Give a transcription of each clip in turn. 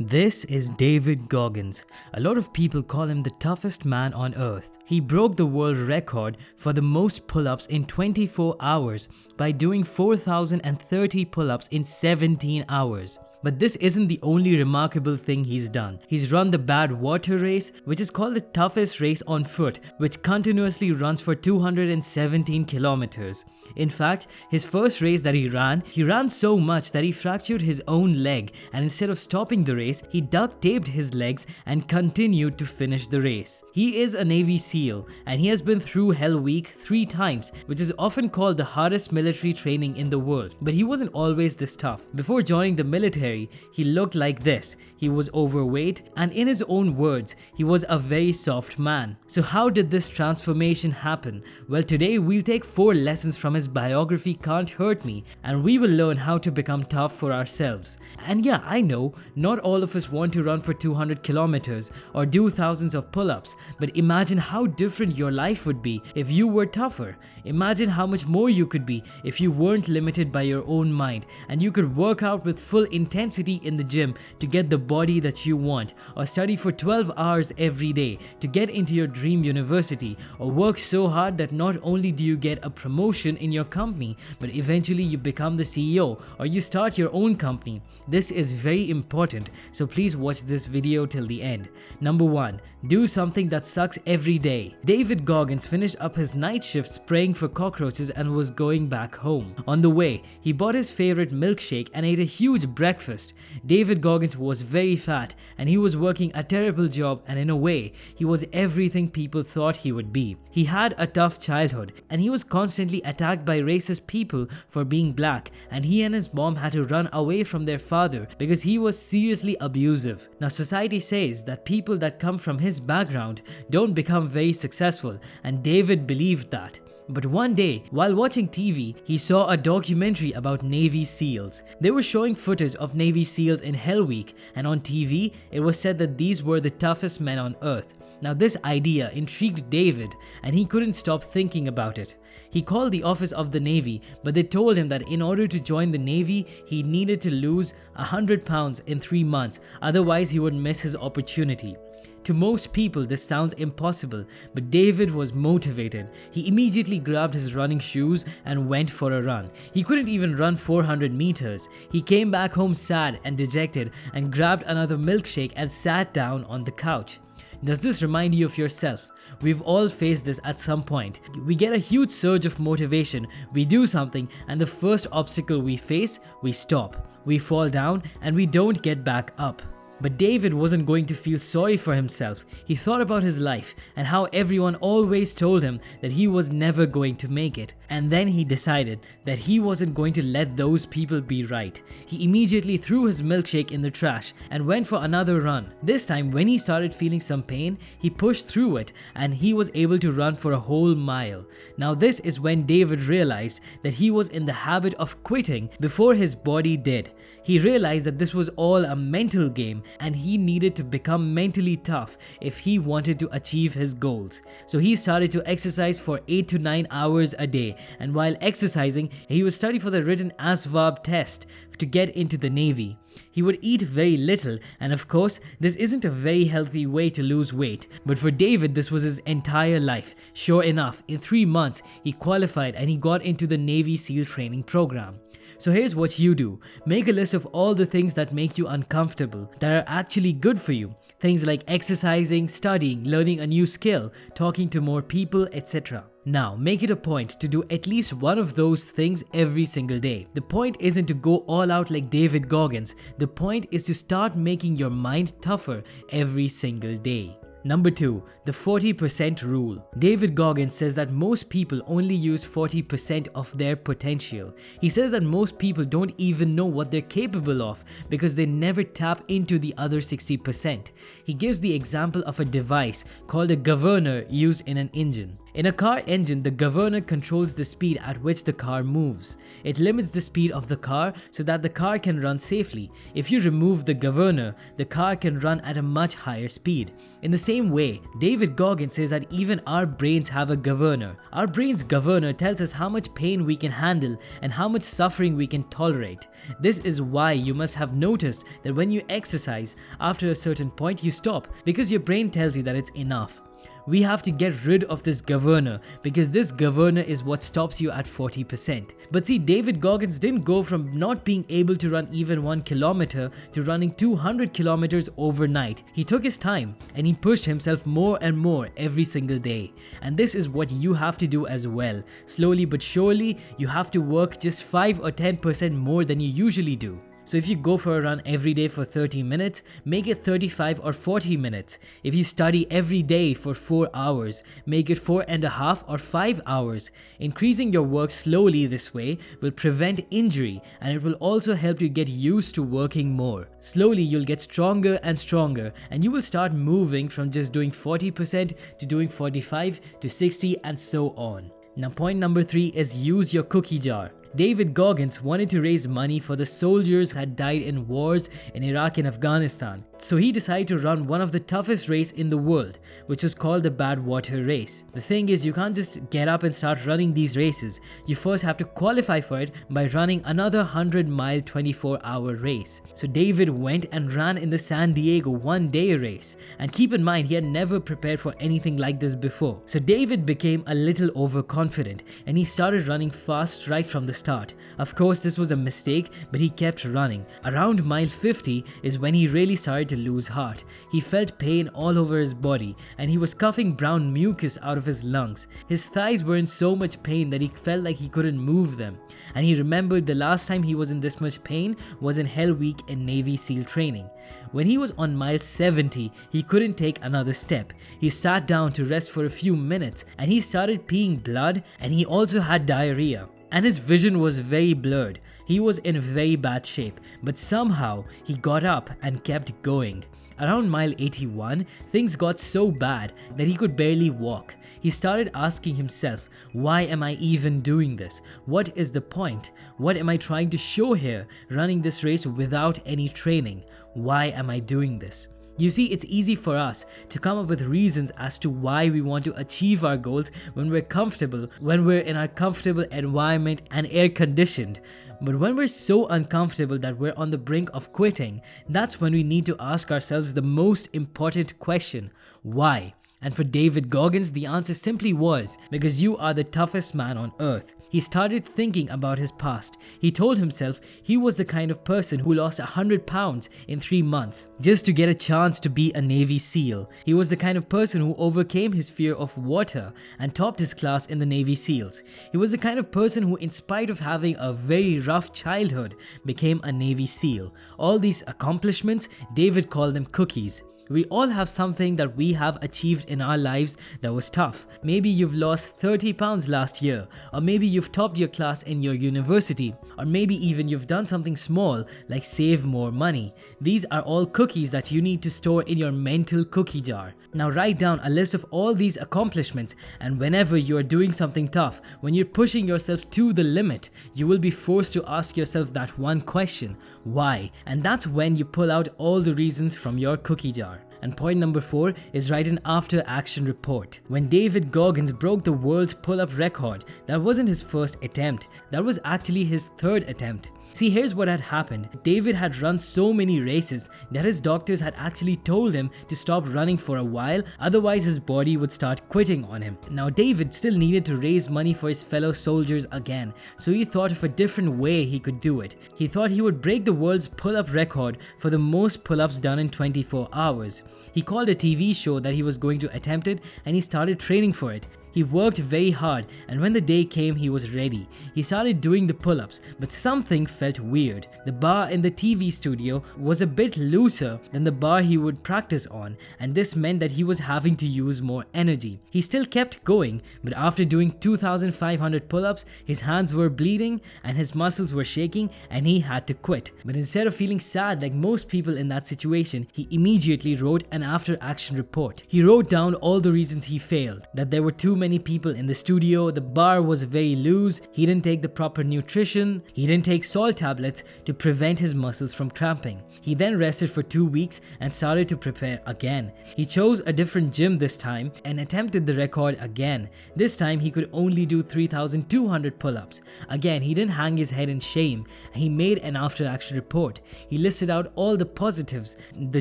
This is David Goggins. A lot of people call him the toughest man on earth. He broke the world record for the most pull-ups in 24 hours by doing 4,030 pull-ups in 17 hours. But this isn't the only remarkable thing he's done. He's run the BADWATER race, which is called the toughest race on foot, which continuously runs for 217 kilometers. In fact, his first race that he ran so much that he fractured his own leg, and instead of stopping the race, he duct taped his legs and continued to finish the race. He is a Navy SEAL, and he has been through Hell Week 3 times, which is often called the hardest military training in the world. But he wasn't always this tough. Before joining the military, he looked like this. He was overweight, and in his own words, he was a very soft man. So how did this transformation happen? Well, today we'll take 4 lessons from his biography Can't Hurt Me, and we will learn how to become tough for ourselves. And yeah, I know, not all of us want to run for 200 kilometers or do thousands of pull-ups, but imagine how different your life would be if you were tougher. Imagine how much more you could be if you weren't limited by your own mind, and you could work out with full intensity in the gym to get the body that you want, or study for 12 hours every day to get into your dream university, or work so hard that not only do you get a promotion in your company, but eventually you become the CEO or you start your own company. This is very important, so please watch this video till the end. Number 1. Do something that sucks every day. David Goggins finished up his night shift spraying for cockroaches and was going back home. On the way, he bought his favorite milkshake and ate a huge breakfast. David Goggins was very fat and he was working a terrible job, and in a way, he was everything people thought he would be. He had a tough childhood and he was constantly attacked by racist people for being black, and he and his mom had to run away from their father because he was seriously abusive. Now society says that people that come from his background don't become very successful, and David believed that. But one day, while watching TV, he saw a documentary about Navy SEALs. They were showing footage of Navy SEALs in Hell Week, and on TV, it was said that these were the toughest men on earth. Now this idea intrigued David, and he couldn't stop thinking about it. He called the office of the Navy, but they told him that in order to join the Navy, he needed to lose 100 pounds in 3 months, otherwise he would miss his opportunity. To most people, this sounds impossible, but David was motivated. He immediately grabbed his running shoes and went for a run. He couldn't even run 400 meters. He came back home sad and dejected and grabbed another milkshake and sat down on the couch. Does this remind you of yourself? We've all faced this at some point. We get a huge surge of motivation, we do something, and the first obstacle we face, we stop. We fall down and we don't get back up. But David wasn't going to feel sorry for himself. He thought about his life and how everyone always told him that he was never going to make it. And then he decided that he wasn't going to let those people be right. He immediately threw his milkshake in the trash and went for another run. This time, when he started feeling some pain, he pushed through it and he was able to run for a whole mile. Now this is when David realized that he was in the habit of quitting before his body did. He realized that this was all a mental game, and he needed to become mentally tough if he wanted to achieve his goals. So he started to exercise for 8 to 9 hours a day, and while exercising, he would study for the written ASVAB test to get into the Navy. He would eat very little, and of course, this isn't a very healthy way to lose weight, but for David this was his entire life. Sure enough, in 3 months, he qualified and he got into the Navy SEAL training program. So here's what you do. Make a list of all the things that make you uncomfortable, that are actually good for you. Things like exercising, studying, learning a new skill, talking to more people, etc. Now, make it a point to do at least one of those things every single day. The point isn't to go all out like David Goggins. The point is to start making your mind tougher every single day. Number 2. The 40% rule. David Goggins says that most people only use 40% of their potential. He says that most people don't even know what they're capable of because they never tap into the other 60%. He gives the example of a device called a governor used in an engine. In a car engine, the governor controls the speed at which the car moves. It limits the speed of the car so that the car can run safely. If you remove the governor, the car can run at a much higher speed. In the same way, David Goggins says that even our brains have a governor. Our brain's governor tells us how much pain we can handle and how much suffering we can tolerate. This is why you must have noticed that when you exercise, after a certain point you stop because your brain tells you that it's enough. We have to get rid of this governor because this governor is what stops you at 40%. But see, David Goggins didn't go from not being able to run even 1 kilometer to running 200 kilometers overnight. He took his time and he pushed himself more and more every single day. And this is what you have to do as well. Slowly but surely, you have to work just 5 or 10% more than you usually do. So if you go for a run every day for 30 minutes, make it 35 or 40 minutes. If you study every day for 4 hours, make it 4.5 or 5 hours. Increasing your work slowly this way will prevent injury and it will also help you get used to working more. Slowly you'll get stronger and stronger and you will start moving from just doing 40% to doing 45 to 60 and so on. Now point number 3 is use your cookie jar. David Goggins wanted to raise money for the soldiers who had died in wars in Iraq and Afghanistan. So he decided to run one of the toughest races in the world, which was called the BADWATER race. The thing is, you can't just get up and start running these races. You first have to qualify for it by running another 100-mile 24-hour race. So David went and ran in the San Diego one-day race. And keep in mind, he had never prepared for anything like this before. So David became a little overconfident and he started running fast right from the start. Of course, this was a mistake, but he kept running. Around mile 50 is when he really started to lose heart. He felt pain all over his body and he was coughing brown mucus out of his lungs. His thighs were in so much pain that he felt like he couldn't move them. And he remembered the last time he was in this much pain was in Hell Week in Navy SEAL training. When he was on mile 70, he couldn't take another step. He sat down to rest for a few minutes and he started peeing blood and he also had diarrhea. And his vision was very blurred. He was in very bad shape, but somehow he got up and kept going. Around mile 81, things got so bad that he could barely walk. He started asking himself, why am I even doing this? What is the point? What am I trying to show here, running this race without any training? Why am I doing this? You see, it's easy for us to come up with reasons as to why we want to achieve our goals when we're comfortable, when we're in our comfortable environment and air conditioned. But when we're so uncomfortable that we're on the brink of quitting, that's when we need to ask ourselves the most important question: why? And for David Goggins, the answer simply was, because you are the toughest man on earth. He started thinking about his past. He told himself he was the kind of person who lost 100 pounds in 3 months just to get a chance to be a Navy SEAL. He was the kind of person who overcame his fear of water and topped his class in the Navy SEALs. He was the kind of person who, in spite of having a very rough childhood, became a Navy SEAL. All these accomplishments, David called them cookies. We all have something that we have achieved in our lives that was tough. Maybe you've lost 30 pounds last year, or maybe you've topped your class in your university, or maybe even you've done something small like save more money. These are all cookies that you need to store in your mental cookie jar. Now write down a list of all these accomplishments, and whenever you are doing something tough, when you're pushing yourself to the limit, you will be forced to ask yourself that one question: why? And that's when you pull out all the reasons from your cookie jar. And point number 4 is write an after action report. When David Goggins broke the world's pull-up record, that wasn't his first attempt, that was actually his 3rd attempt. See, here's what had happened. David had run so many races that his doctors had actually told him to stop running for a while, otherwise his body would start quitting on him. Now David still needed to raise money for his fellow soldiers again, so he thought of a different way he could do it. He thought he would break the world's pull-up record for the most pull-ups done in 24 hours. He called a TV show that he was going to attempt it and he started training for it. He worked very hard, and when the day came, he was ready. He started doing the pull-ups, but something felt weird. The bar in the TV studio was a bit looser than the bar he would practice on, and this meant that he was having to use more energy. He still kept going, but after doing 2,500 pull-ups, his hands were bleeding and his muscles were shaking and he had to quit. But instead of feeling sad like most people in that situation, he immediately wrote an after-action report. He wrote down all the reasons he failed, that there were too many people in the studio, the bar was very loose, he didn't take the proper nutrition, he didn't take salt tablets to prevent his muscles from cramping. He then rested for 2 weeks and started to prepare again. He chose a different gym this time and attempted the record again. This time he could only do 3,200 pull-ups. Again, he didn't hang his head in shame. He made an after action report. He listed out all the positives, the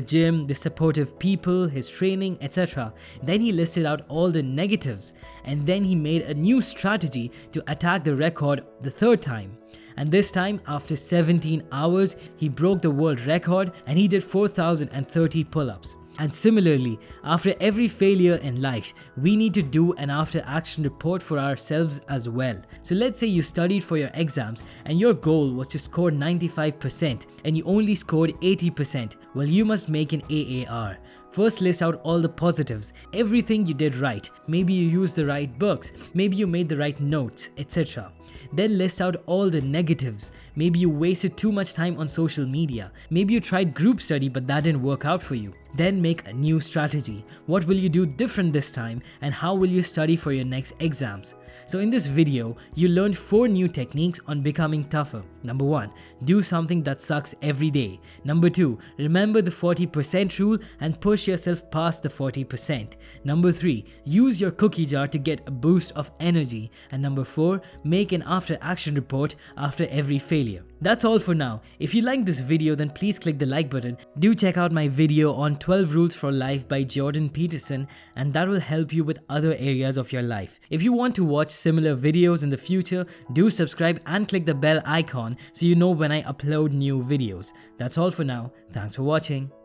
gym, the supportive people, his training, etc. Then he listed out all the negatives, and then he made a new strategy to attack the record the third time. And this time, after 17 hours, he broke the world record and he did 4,030 pull-ups. And similarly, after every failure in life, we need to do an after action report for ourselves as well. So let's say you studied for your exams and your goal was to score 95% and you only scored 80%. Well, you must make an AAR. First, list out all the positives, everything you did right. Maybe you used the right books, maybe you made the right notes, etc. Then list out all the negatives. Maybe you wasted too much time on social media. Maybe you tried group study but that didn't work out for you. Then make a new strategy. What will you do different this time and how will you study for your next exams? So in this video, you learned 4 new techniques on becoming tougher. Number 1, do something that sucks every day. Number 2, remember the 40% rule and push yourself past the 40%. Number 3, use your cookie jar to get a boost of energy. And number 4, make an after action report after every failure. That's all for now. If you liked this video, then please click the like button. Do check out my video on 12 Rules for Life by Jordan Peterson, and that will help you with other areas of your life. If you want to watch similar videos in the future, do subscribe and click the bell icon so you know when I upload new videos. That's all for now. Thanks for watching.